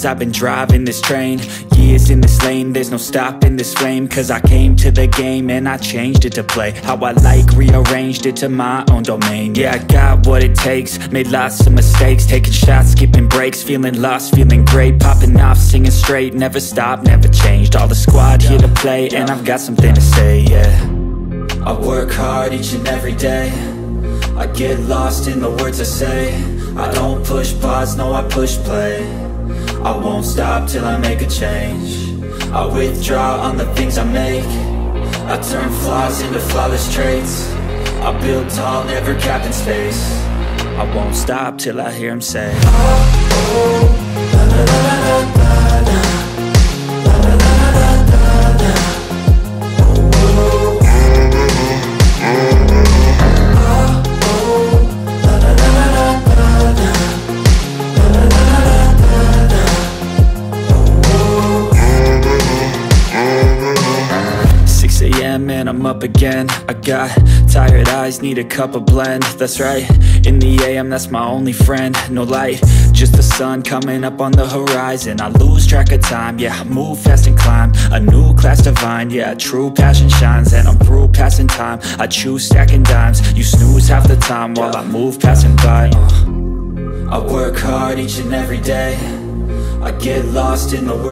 years I've been driving this train, years in this lane, there's no stopping this flame. Cause I came to the game and I changed it to play how I like, rearranged it to my own domain. Yeah, I got what it takes, made lots of mistakes, taking shots, skipping breaks, feeling lost, feeling great, popping off, singing straight, never stopped, never changed. All the squad here to play, and I've got something to say, yeah. I work hard each and every day, I get lost in the words I say. I don't push pause, no, I push play. I won't stop till I make a change. I withdraw on the things I make, I turn flaws into flawless traits. I build tall, never capped in space. I won't stop till I hear him say, oh, oh, la la la la la la, la la la la la la, oh, oh, oh, la la la la la la, la la la la la la, oh, oh. 6 a.m. and I'm up again. I got tired eyes, need a cup of blend. That's right, in the AM, that's my only friend. No light, just the sun coming up on the horizon. I lose track of time, yeah, I move fast and climb a new class divine, yeah, true passion shines. And I'm through passing time, I choose stacking dimes. You snooze half the time while I move passing by. I work hard each and every day, I get lost in the world.